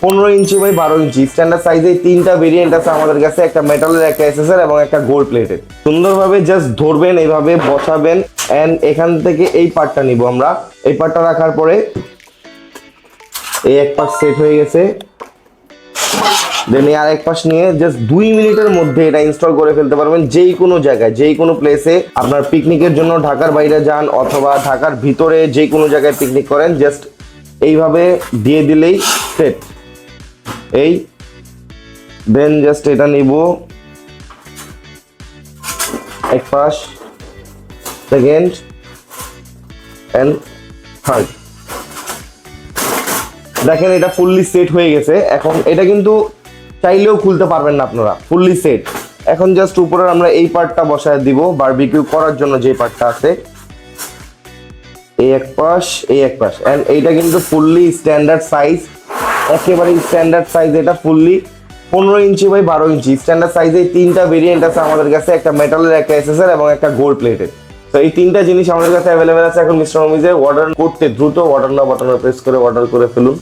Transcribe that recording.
15 inch by 12 inch standard সাইজে তিনটা variant আছে আমাদের কাছে, একটা মেটালের, একটা এসএসআর এবং একটা গোল্ড প্লেটেড। সুন্দরভাবে জাস্ট ধরবেন, এইভাবে বসাবেন এন্ড এখান থেকে এই পার্টটা নিব আমরা। এই পার্টটা রাখার পরে এই এক পাশ সেট হয়ে গেছে, দেন এই আরেক পাশ নিয়ে জাস্ট 2 মিনিটের মধ্যে এটা ইনস্টল করে ফেলতে পারবেন যেই কোনো জায়গায়, যেই কোনো প্লেসে। আপনার পিকনিকের জন্য ঢাকার বাইরে যান অথবা ঢাকার ভিতরে যে কোনো জায়গায় পিকনিক করেন, জাস্ট এইভাবে দিয়ে দিলেই সেট। এই দেন জাস্ট এটা নিব, এক পাশ, সেকেন্ড এন্ড থার্ড। দেখেন এটা ফুললি সেট হয়ে গেছে। এখন এটা কিন্তু চাইলেও খুলতে পারবেন না আপনারা, ফুললি সেট। এখন জাস্ট উপরে আমরা এই পার্টটা বসায় দিব বারবিকিউ করার জন্য, যে পার্টটা আছে এই এক পাশ, এই এক পাশ। এন্ড এইটা কিন্তু ফুললি স্ট্যান্ডার্ড সাইজ, একেবারে স্ট্যান্ডার্ড সাইজ। এটা fully 15 inch by 12 inch standard সাইজে তিনটা ভেরিয়েন্ট আছে আমাদের কাছে, একটা মেটালের, একটা এসএসআর এবং একটা গোল্ড প্লেটেড। তো এই তিনটা জিনিস আমাদের কাছে অ্যাভেলেবেল আছে। এখন মিস্টার অমিজে অর্ডার করতে দ্রুত অর্ডার নাও বাটনে প্রেস করে অর্ডার করে ফেলুন।